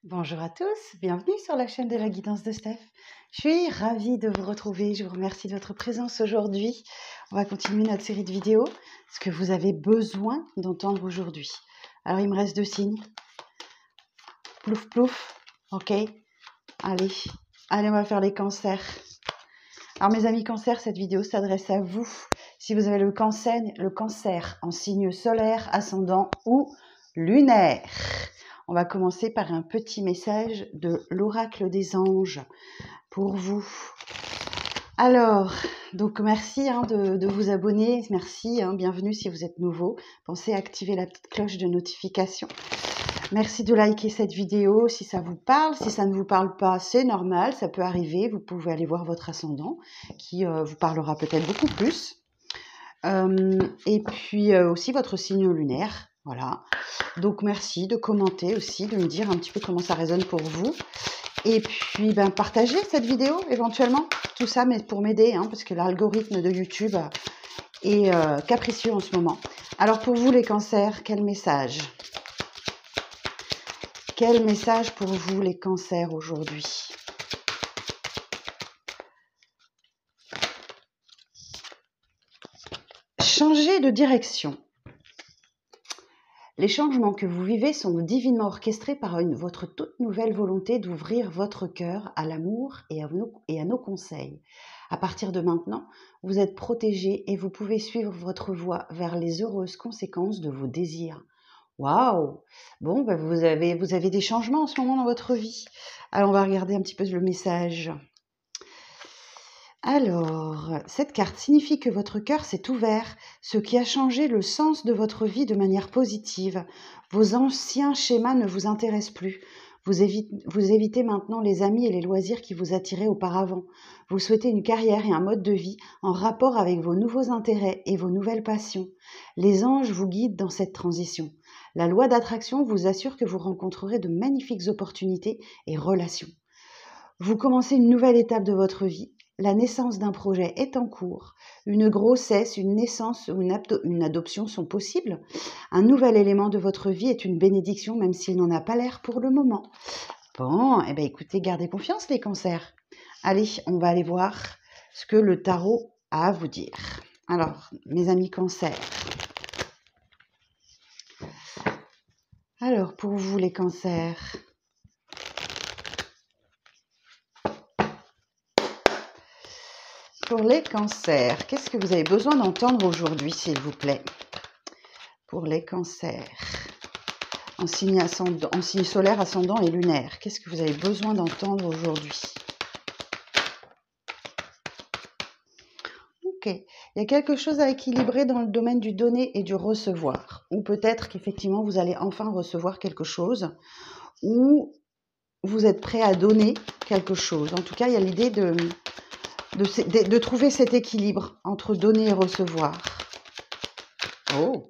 Bonjour à tous, bienvenue sur la chaîne de la guidance de Steph. Je suis ravie de vous retrouver, je vous remercie de votre présence aujourd'hui. On va continuer notre série de vidéos, ce que vous avez besoin d'entendre aujourd'hui. Alors il me reste 2 signes. Plouf plouf, ok. Allez, on va faire les cancers. Alors mes amis cancers, cette vidéo s'adresse à vous. Si vous avez le cancer en signe solaire, ascendant ou lunaire. On va commencer par un petit message de l'oracle des anges pour vous. Alors, donc merci de vous abonner, merci, bienvenue si vous êtes nouveau. Pensez à activer la petite cloche de notification. Merci de liker cette vidéo si ça vous parle. Si ça ne vous parle pas, c'est normal, ça peut arriver. Vous pouvez aller voir votre ascendant qui vous parlera peut-être beaucoup plus. Et puis aussi votre signe lunaire. Voilà, donc merci de commenter aussi, de me dire un petit peu comment ça résonne pour vous. Et puis partagez cette vidéo éventuellement, tout ça mais pour m'aider, parce que l'algorithme de YouTube est capricieux en ce moment. Alors pour vous les cancers, quel message? Quel message pour vous les cancers aujourd'hui? Changez de direction. Les changements que vous vivez sont divinement orchestrés par votre toute nouvelle volonté d'ouvrir votre cœur à l'amour et à nos conseils. À partir de maintenant, vous êtes protégé et vous pouvez suivre votre voie vers les heureuses conséquences de vos désirs. Waouh! Bon, vous avez des changements en ce moment dans votre vie. Alors, on va regarder un petit peu le message. Alors, cette carte signifie que votre cœur s'est ouvert, ce qui a changé le sens de votre vie de manière positive. Vos anciens schémas ne vous intéressent plus. Vous évitez maintenant les amis et les loisirs qui vous attiraient auparavant. Vous souhaitez une carrière et un mode de vie en rapport avec vos nouveaux intérêts et vos nouvelles passions. Les anges vous guident dans cette transition. La loi d'attraction vous assure que vous rencontrerez de magnifiques opportunités et relations. Vous commencez une nouvelle étape de votre vie. La naissance d'un projet est en cours. Une grossesse, une naissance ou une adoption sont possibles. Un nouvel élément de votre vie est une bénédiction, même s'il n'en a pas l'air pour le moment. Bon, écoutez, gardez confiance les cancers. Allez, on va aller voir ce que le tarot a à vous dire. Alors, mes amis cancers. Alors, pour vous les cancers... Pour les cancers, qu'est-ce que vous avez besoin d'entendre aujourd'hui, s'il vous plaît? Pour les cancers, en signe solaire, ascendant et lunaire, qu'est-ce que vous avez besoin d'entendre aujourd'hui? Ok, il y a quelque chose à équilibrer dans le domaine du donner et du recevoir. Ou peut-être qu'effectivement, vous allez enfin recevoir quelque chose, ou vous êtes prêt à donner quelque chose. En tout cas, il y a l'idée de trouver cet équilibre entre donner et recevoir. Oh!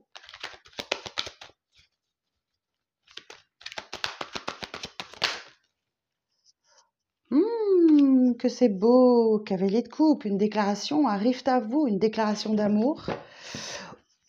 Que c'est beau! Cavalier de coupe, une déclaration arrive à vous, une déclaration d'amour.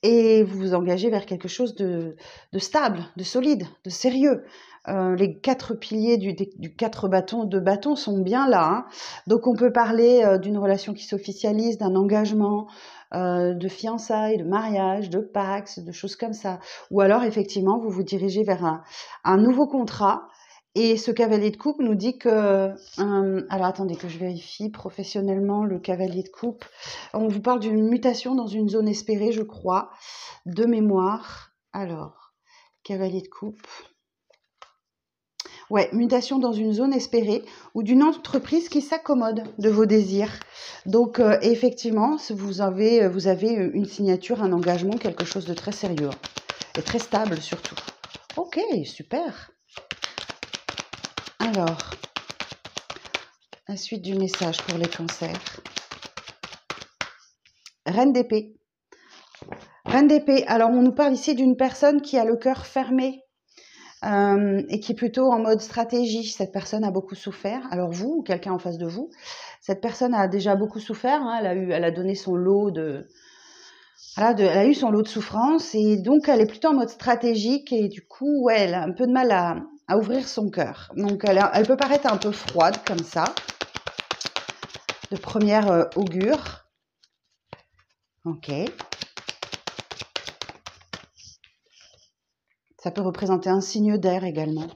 Et vous vous engagez vers quelque chose de stable, de solide, de sérieux. Les 4 piliers du 4 bâtons, de bâtons sont bien là. Donc on peut parler d'une relation qui s'officialise, d'un engagement, de fiançailles, de mariage, de pax, de choses comme ça. Ou alors effectivement, vous vous dirigez vers un nouveau contrat. Et ce cavalier de coupe nous dit que... alors attendez que je vérifie professionnellement le cavalier de coupe. On vous parle d'une mutation dans une zone espérée, je crois, de mémoire. Alors, cavalier de coupe. Ouais, mutation dans une zone espérée ou d'une entreprise qui s'accommode de vos désirs. Donc, effectivement, vous avez une signature, un engagement, quelque chose de très sérieux et très stable surtout. Ok, super. Alors, la suite du message pour les cancers. Reine d'épée. Reine d'épée. Alors, on nous parle ici d'une personne qui a le cœur fermé et qui est plutôt en mode stratégie. Cette personne a beaucoup souffert. Alors, vous ou quelqu'un en face de vous, cette personne a déjà beaucoup souffert. Elle a donné son lot elle a eu son lot de souffrance et donc elle est plutôt en mode stratégique et du coup, ouais, elle a un peu de mal à ouvrir son cœur. Donc, elle peut paraître un peu froide comme ça, de première augure. Ok. Ça peut représenter un signe d'air également.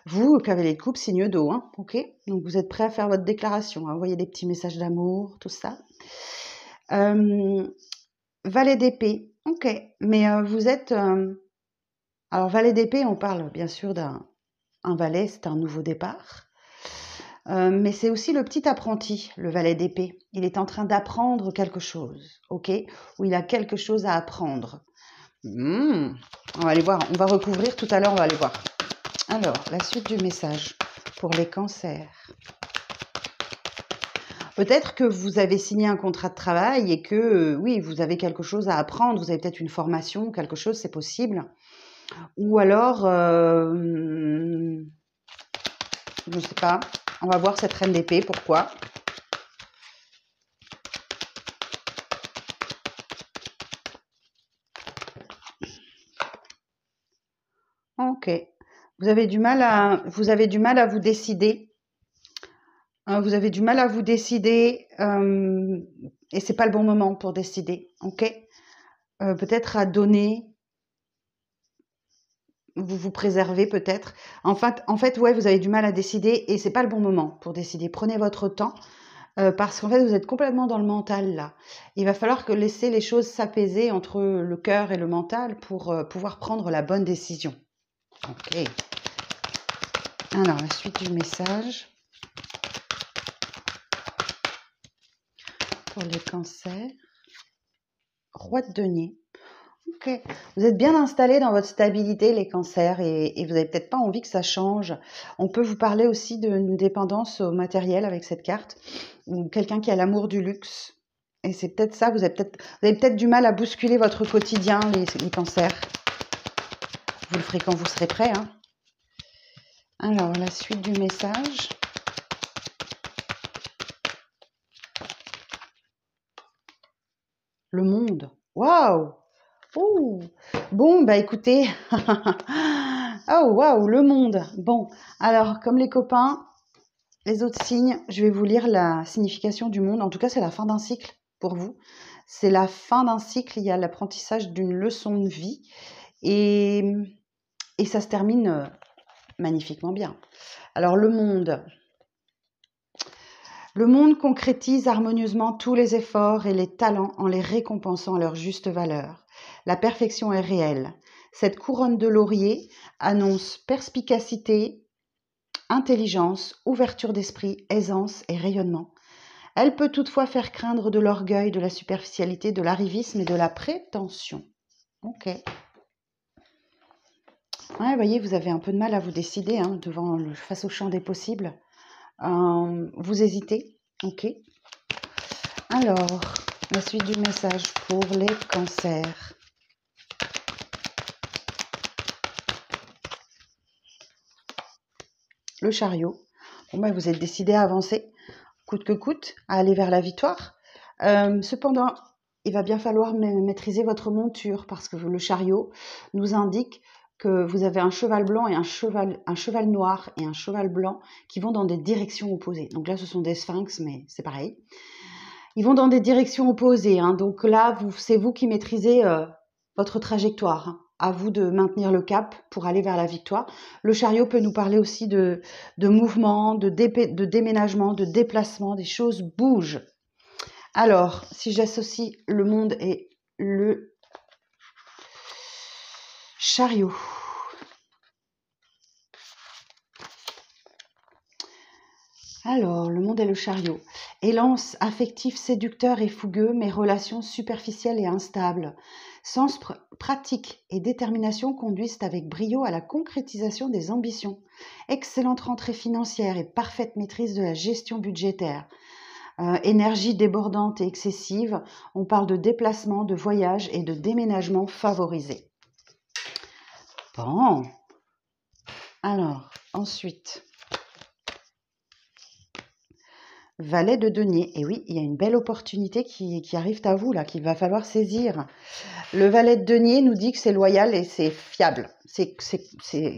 Vous, cavalier de coupe, signe d'eau, hein, ok. Donc, vous êtes prêt à faire votre déclaration, à envoyer des petits messages d'amour, tout ça. Valet d'épée, ok. Mais vous êtes... alors, valet d'épée, on parle bien sûr d'un valet, c'est un nouveau départ. Mais c'est aussi le petit apprenti, le valet d'épée. Il est en train d'apprendre quelque chose, ok? Ou il a quelque chose à apprendre. On va aller voir, on va recouvrir tout à l'heure, on va aller voir. Alors, la suite du message pour les cancers. Peut-être que vous avez signé un contrat de travail et que, oui, vous avez quelque chose à apprendre, vous avez peut-être une formation, quelque chose, c'est possible. Ou alors, je ne sais pas, on va voir cette reine d'épée, pourquoi? Ok. Vous avez du mal à vous décider. Vous avez du mal à vous décider et c'est pas le bon moment pour décider. Ok. Peut-être à donner. Vous vous préservez peut-être. En fait, ouais, vous avez du mal à décider et c'est pas le bon moment pour décider. Prenez votre temps parce qu'en fait, vous êtes complètement dans le mental là. Il va falloir que laisser les choses s'apaiser entre le cœur et le mental pour pouvoir prendre la bonne décision. Ok. Alors, la suite du message pour les cancers. Roi de denier. Ok. Vous êtes bien installé dans votre stabilité, les cancers, et vous n'avez peut-être pas envie que ça change. On peut vous parler aussi d'une dépendance au matériel avec cette carte, ou quelqu'un qui a l'amour du luxe. Et c'est peut-être ça, vous avez peut-être du mal à bousculer votre quotidien, les cancers. Vous le ferez quand vous serez prêt, hein. Alors, la suite du message. Le monde. Waouh! Ouh. Bon, bah écoutez. Oh, waouh, le monde. Bon, alors, comme les copains, les autres signes, je vais vous lire la signification du monde. En tout cas, c'est la fin d'un cycle pour vous. C'est la fin d'un cycle, il y a l'apprentissage d'une leçon de vie. Et ça se termine magnifiquement bien. Alors, le monde. Le monde concrétise harmonieusement tous les efforts et les talents en les récompensant à leur juste valeur. La perfection est réelle. Cette couronne de laurier annonce perspicacité, intelligence, ouverture d'esprit, aisance et rayonnement. Elle peut toutefois faire craindre de l'orgueil, de la superficialité, de l'arrivisme et de la prétention. Ok. Ouais, vous voyez, vous avez un peu de mal à vous décider hein, face au champ des possibles. Vous hésitez. Ok. Alors, la suite du message pour les cancers. Le chariot. Bon, ben, vous êtes décidé à avancer, coûte que coûte, à aller vers la victoire. Cependant, il va bien falloir maîtriser votre monture parce que le chariot nous indique que vous avez un cheval blanc et un cheval noir et un cheval blanc qui vont dans des directions opposées. Donc là, ce sont des sphinx, mais c'est pareil. Ils vont dans des directions opposées. Hein. Donc là, c'est vous qui maîtrisez votre trajectoire. Hein. À vous de maintenir le cap pour aller vers la victoire. Le chariot peut nous parler aussi de mouvement, de déménagement, de déplacement. Des choses bougent. Alors, si j'associe le monde et le chariot. Alors, le monde et le chariot. Élance affectif séducteur et fougueux, mais relations superficielles et instables. Sens pratique et détermination conduisent avec brio à la concrétisation des ambitions. Excellente rentrée financière et parfaite maîtrise de la gestion budgétaire. Énergie débordante et excessive, on parle de déplacement, de voyage et de déménagement favorisé. Bon. Alors, ensuite... Valet de denier. Et oui, il y a une belle opportunité qui arrive à vous, là, qu'il va falloir saisir. Le valet de denier nous dit que c'est loyal et c'est fiable.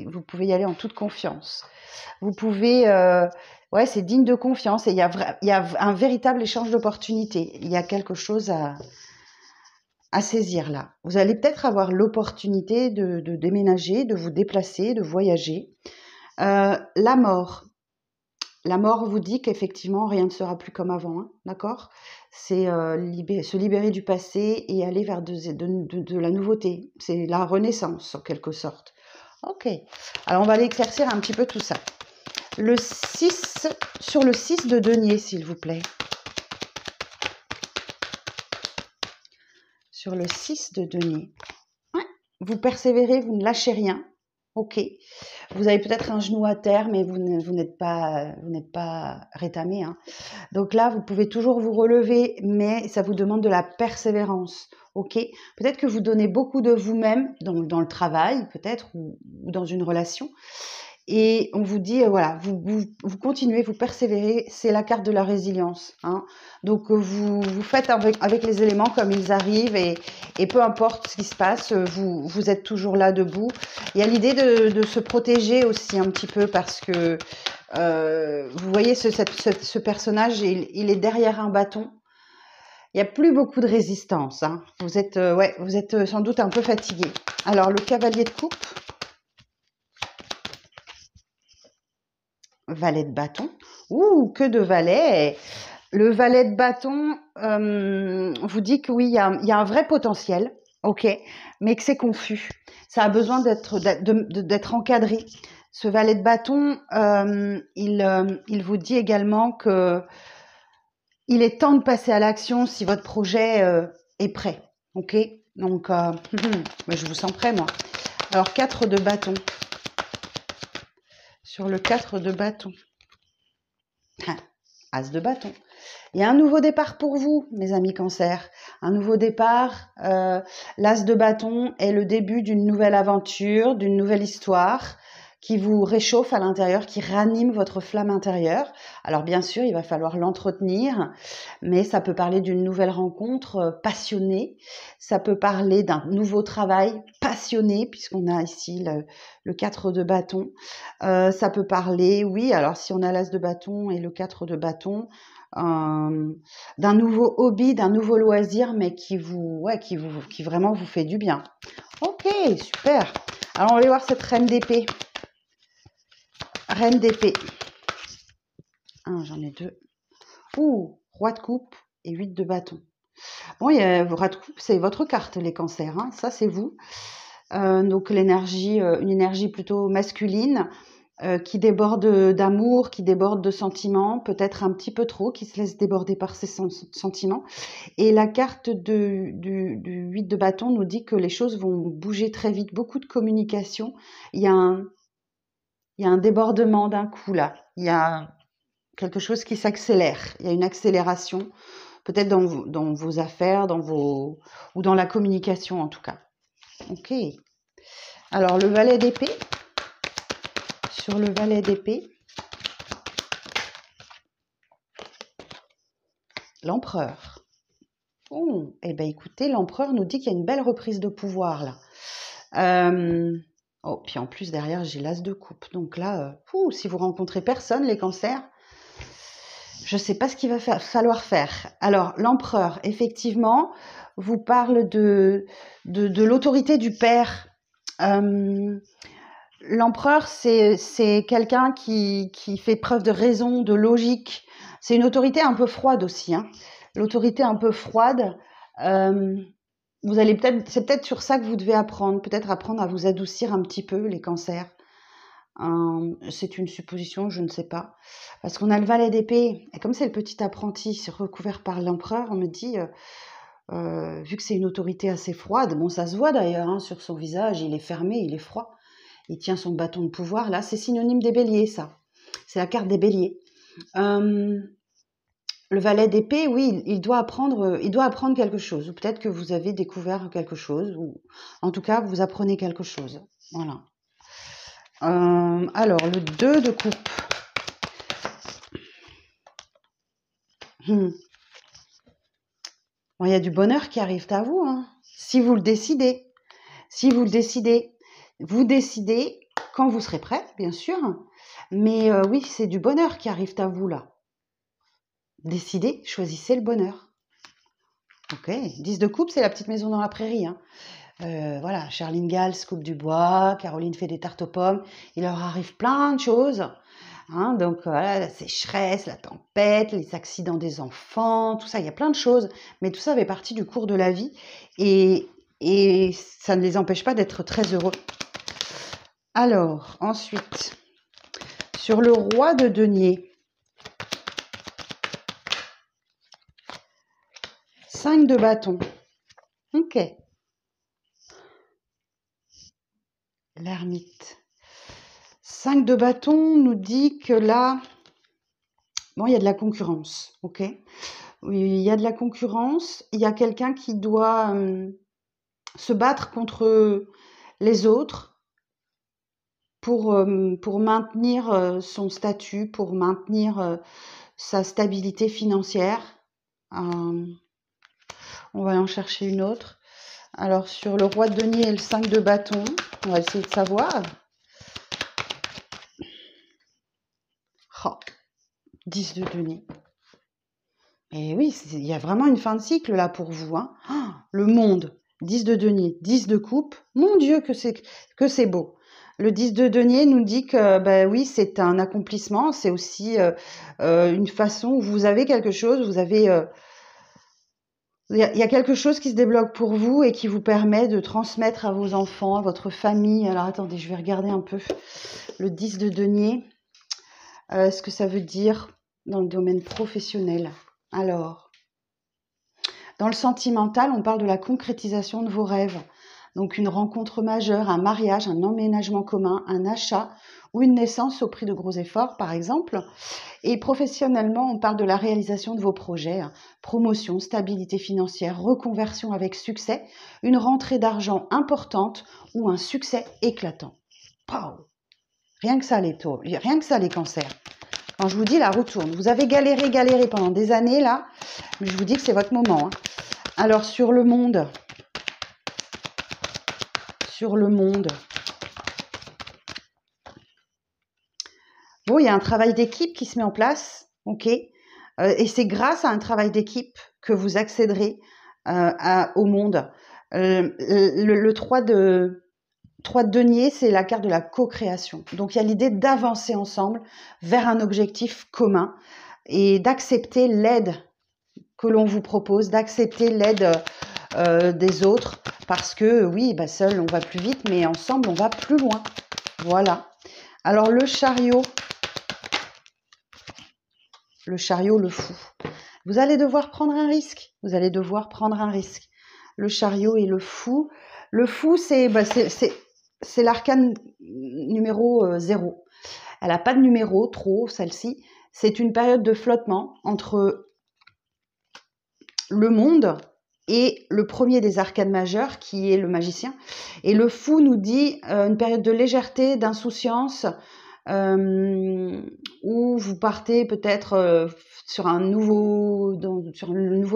Vous pouvez y aller en toute confiance. Vous pouvez... ouais, c'est digne de confiance et il y a un véritable échange d'opportunités. Il y a quelque chose à saisir là. Vous allez peut-être avoir l'opportunité de déménager, de vous déplacer, de voyager. La mort. La mort vous dit qu'effectivement, rien ne sera plus comme avant, hein, d'accord? C'est se libérer du passé et aller vers de la nouveauté. C'est la renaissance, en quelque sorte. Ok. Alors, on va aller éclaircir un petit peu tout ça. Le 6, sur le 6 de denier, s'il vous plaît. Sur le 6 de denier. Ouais. Vous persévérez, vous ne lâchez rien. Ok. Vous avez peut-être un genou à terre, mais vous n'êtes pas rétamé, hein. Donc là, vous pouvez toujours vous relever, mais ça vous demande de la persévérance. Ok. Peut-être que vous donnez beaucoup de vous-même dans le travail, peut-être, ou dans une relation. Et on vous dit, voilà, vous continuez, vous persévérez, c'est la carte de la résilience, hein. Donc, vous faites avec les éléments comme ils arrivent et peu importe ce qui se passe, vous êtes toujours là debout. Il y a l'idée de se protéger aussi un petit peu parce que, vous voyez, ce personnage, il est derrière un bâton. Il n'y a plus beaucoup de résistance, hein. Vous êtes sans doute un peu fatigué. Alors, le cavalier de coupe. Valet de bâton. Ouh, que de valets. Le valet de bâton vous dit que oui, il y a un vrai potentiel, ok, mais que c'est confus. Ça a besoin d'être encadré. Ce valet de bâton, il vous dit également que il est temps de passer à l'action si votre projet est prêt, ok. Donc, je vous sens prêt, moi. Alors, 4 de bâton. Sur le 4 de bâton. As de bâton. Il y a un nouveau départ pour vous, mes amis Cancer. Un nouveau départ. L'as de bâton est le début d'une nouvelle aventure, d'une nouvelle histoire qui vous réchauffe à l'intérieur, qui ranime votre flamme intérieure. Alors bien sûr, il va falloir l'entretenir, mais ça peut parler d'une nouvelle rencontre passionnée. Ça peut parler d'un nouveau travail passionné, puisqu'on a ici le 4 de bâton. Ça peut parler, oui, alors si on a l'as de bâton et le 4 de bâton, d'un nouveau hobby, d'un nouveau loisir, mais qui vraiment vous fait du bien. Ok, super. Alors on va aller voir cette reine d'épée. Reine d'épée. J'en ai 2. Ouh, roi de coupe et 8 de bâton. Bon, roi de coupe, c'est votre carte, les cancers, hein. Ça, c'est vous. Donc l'énergie, une énergie plutôt masculine, qui déborde d'amour, qui déborde de sentiments, peut-être un petit peu trop, qui se laisse déborder par ses sentiments. Et la carte du 8 de bâton nous dit que les choses vont bouger très vite, beaucoup de communication. Il y a un débordement d'un coup là. Il y a quelque chose qui s'accélère. Il y a une accélération, peut-être dans vos affaires, ou dans la communication en tout cas. Ok. Alors le valet d'épée. Sur le valet d'épée, l'empereur. Oh, eh bien écoutez, l'empereur nous dit qu'il y a une belle reprise de pouvoir là. Oh, puis en plus derrière j'ai l'as de coupe. Donc là, si vous rencontrez personne, les cancers, je ne sais pas ce qu'il va falloir faire. Alors l'empereur, effectivement, vous parle de l'autorité du père. L'empereur, c'est quelqu'un qui fait preuve de raison, de logique. C'est une autorité un peu froide aussi, hein. L'autorité un peu froide. C'est peut-être sur ça que vous devez apprendre. Peut-être apprendre à vous adoucir un petit peu, les cancers. C'est une supposition, je ne sais pas. Parce qu'on a le valet d'épée. Et comme c'est le petit apprenti recouvert par l'empereur, on me dit... vu que c'est une autorité assez froide, bon, ça se voit d'ailleurs, hein, sur son visage, il est fermé, il est froid. Il tient son bâton de pouvoir. Là, c'est synonyme des béliers, ça. C'est la carte des béliers. Le valet d'épée, oui, il doit apprendre quelque chose. Ou peut-être que vous avez découvert quelque chose. Ou en tout cas, vous apprenez quelque chose. Voilà. Alors, le 2 de coupe. Bon, il y a du bonheur qui arrive à vous, hein, si vous le décidez. Si vous le décidez, vous décidez quand vous serez prêt, bien sûr. Mais oui, c'est du bonheur qui arrive à vous, là. Décidez, choisissez le bonheur. Ok, 10 de coupe, c'est la petite maison dans la prairie, hein. Voilà, Charline Gals coupe du bois, Caroline fait des tartes aux pommes, il leur arrive plein de choses, hein, donc voilà, la sécheresse, la tempête, les accidents des enfants, tout ça, il y a plein de choses, mais tout ça fait partie du cours de la vie, et ça ne les empêche pas d'être très heureux. Alors, ensuite, sur le roi de denier, 5 de bâton, ok, l'ermite. 5 de bâton nous dit que là, bon, il y a de la concurrence, ok. Oui, il y a de la concurrence, il y a quelqu'un qui doit se battre contre les autres pour maintenir son statut, pour maintenir sa stabilité financière. On va en chercher une autre. Alors, sur le roi de denier et le 5 de bâton, on va essayer de savoir. Oh, 10 de denier. Et oui, il y a vraiment une fin de cycle là pour vous, hein. Oh, le monde, 10 de denier, 10 de coupe. Mon Dieu, que c'est beau. Le 10 de denier nous dit que, ben oui, c'est un accomplissement. C'est aussi une façon où vous avez quelque chose, vous avez... il y a quelque chose qui se débloque pour vous et qui vous permet de transmettre à vos enfants, à votre famille. Alors, attendez, je vais regarder un peu le 10 de denier. Ce que ça veut dire dans le domaine professionnel. Alors, dans le sentimental, on parle de la concrétisation de vos rêves. Donc, une rencontre majeure, un mariage, un emménagement commun, un achat ou une naissance au prix de gros efforts, par exemple. Et professionnellement, on parle de la réalisation de vos projets, hein. Promotion, stabilité financière, reconversion avec succès, une rentrée d'argent importante ou un succès éclatant. Pow! Rien que ça, les taureaux, rien que ça, les cancers. Quand je vous dis la roue tourne, vous avez galéré pendant des années là, mais je vous dis que c'est votre moment, hein. Alors sur le monde, bon, il y a un travail d'équipe qui se met en place, ok, et c'est grâce à un travail d'équipe que vous accéderez au monde. Le 3 de denier, c'est la carte de la co-création. Donc, il y a l'idée d'avancer ensemble vers un objectif commun et d'accepter l'aide que l'on vous propose, d'accepter l'aide des autres, parce que oui, bah, seul on va plus vite, mais ensemble on va plus loin. Voilà. Alors le chariot, le fou. Vous allez devoir prendre un risque. Vous allez devoir prendre un risque. Le chariot et le fou. Le fou, c'est l'arcane numéro 0. Elle n'a pas de numéro trop, celle-ci. C'est une période de flottement entre le monde et le premier des arcanes majeurs, qui est le magicien. Et le fou nous dit une période de légèreté, d'insouciance, où vous partez peut-être sur un nouveau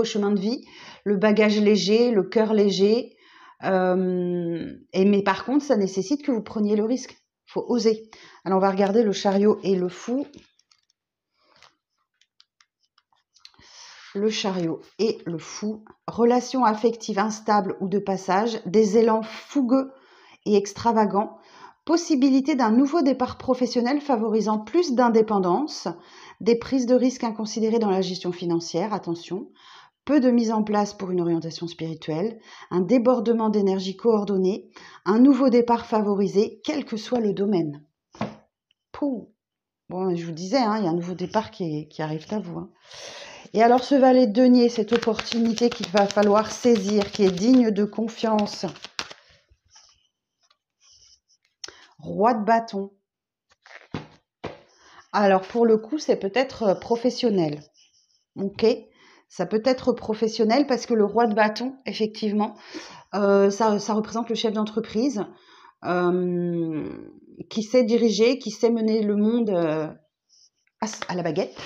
chemin de vie, le bagage léger, le cœur léger. Mais par contre, ça nécessite que vous preniez le risque. Il faut oser. Alors, on va regarder le chariot et le fou. Le chariot et le fou. Relation affective instable ou de passage, des élans fougueux et extravagants, possibilité d'un nouveau départ professionnel favorisant plus d'indépendance, des prises de risques inconsidérées dans la gestion financière, attention, peu de mise en place pour une orientation spirituelle, un débordement d'énergie coordonnée, un nouveau départ favorisé, quel que soit le domaine. Pouh. Bon, je vous disais, hein, il y a un nouveau départ qui arrive à vous, hein. Et alors ce valet de denier, cette opportunité qu'il va falloir saisir, qui est digne de confiance. Roi de bâton. Alors pour le coup, c'est peut-être professionnel. Ok, ça peut être professionnel parce que le roi de bâton, effectivement, ça représente le chef d'entreprise qui sait diriger, qui sait mener le monde à la baguette,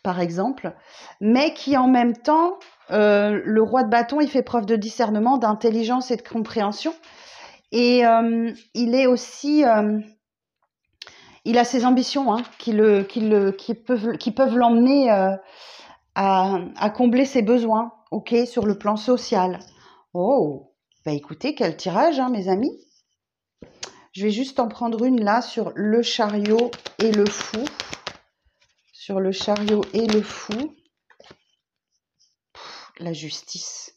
par exemple, mais qui en même temps, le roi de bâton, il fait preuve de discernement, d'intelligence et de compréhension. Et il est aussi, il a ses ambitions hein, qui peuvent l'emmener à combler ses besoins, ok, sur le plan social. Oh, bah écoutez, quel tirage, hein, mes amis. Je vais juste en prendre une là sur le chariot et le fou. Sur le chariot et le fou. La justice.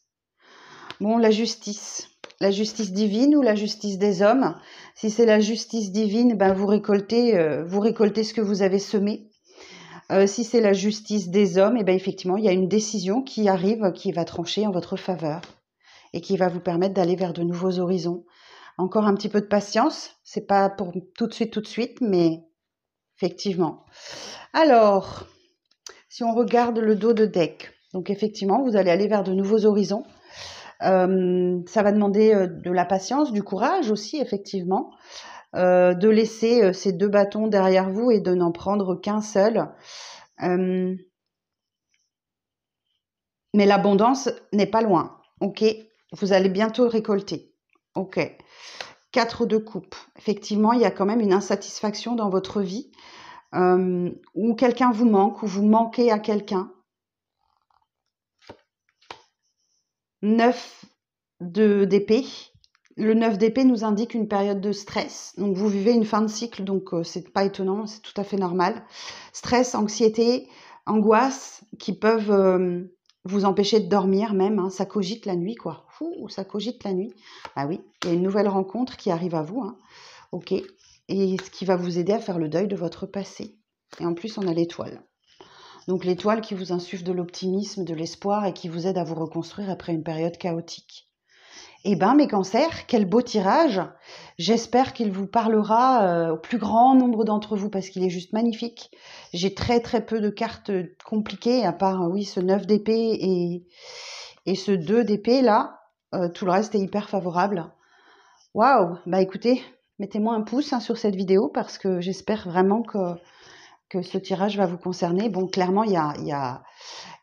Bon, la justice divine ou la justice des hommes. Si c'est la justice divine, ben vous récoltez ce que vous avez semé. Si c'est la justice des hommes, et ben effectivement, il y a une décision qui arrive, qui va trancher en votre faveur et qui va vous permettre d'aller vers de nouveaux horizons. Encore un petit peu de patience, c'est pas pour tout de suite, mais effectivement. Alors, si on regarde le dos de deck, donc effectivement, vous allez aller vers de nouveaux horizons. Ça va demander de la patience, du courage aussi, effectivement, de laisser ces deux bâtons derrière vous et de n'en prendre qu'un seul. Mais l'abondance n'est pas loin, ok? Vous allez bientôt récolter, ok? 4 de coupe. Effectivement, il y a quand même une insatisfaction dans votre vie, où quelqu'un vous manque, ou vous manquez à quelqu'un. 9 d'épée. Le 9 d'épée nous indique une période de stress. Donc, vous vivez une fin de cycle, donc c'est pas étonnant, c'est tout à fait normal. Stress, anxiété, angoisse qui peuvent vous empêcher de dormir même. Hein. Ça cogite la nuit, quoi. Ça cogite la nuit. Ah oui, il y a une nouvelle rencontre qui arrive à vous. Hein. Ok. Et ce qui va vous aider à faire le deuil de votre passé. Et en plus, on a l'étoile. Donc l'étoile qui vous insuffle de l'optimisme, de l'espoir et qui vous aide à vous reconstruire après une période chaotique. Eh bien, mes cancers, quel beau tirage. J'espère qu'il vous parlera au plus grand nombre d'entre vous parce qu'il est juste magnifique. J'ai très peu de cartes compliquées, à part, oui, ce 9 d'épée et ce 2 d'épée là. Tout le reste est hyper favorable. Waouh. Bah écoutez, mettez-moi un pouce hein, sur cette vidéo parce que j'espère vraiment que ce tirage va vous concerner. Bon, clairement, il y a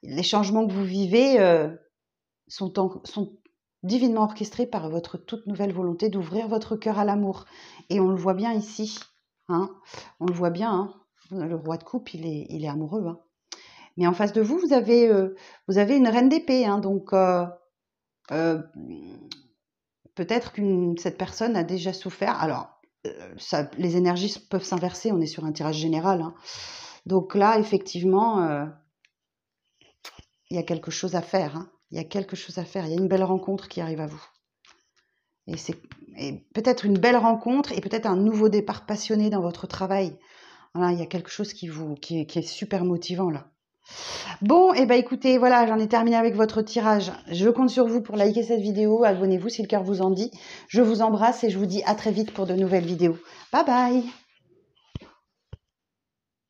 les changements que vous vivez sont divinement orchestrés par votre toute nouvelle volonté d'ouvrir votre cœur à l'amour. Et on le voit bien ici. Hein, on le voit bien. Hein, le roi de coupe, il est amoureux. Hein. Mais en face de vous, vous avez une reine d'épée. Hein, donc, peut-être que cette personne a déjà souffert. Alors, les énergies peuvent s'inverser. On est sur un tirage général. Hein. Donc là, effectivement, il y a quelque chose à faire. Hein. Il y a quelque chose à faire. Il y a une belle rencontre qui arrive à vous. Et c'est peut-être une belle rencontre et peut-être un nouveau départ passionné dans votre travail. Voilà, il y a quelque chose qui est super motivant là. Bon, et écoutez, voilà, j'en ai terminé avec votre tirage. Je compte sur vous pour liker cette vidéo. Abonnez-vous si le cœur vous en dit. Je vous embrasse et je vous dis à très vite pour de nouvelles vidéos. Bye bye!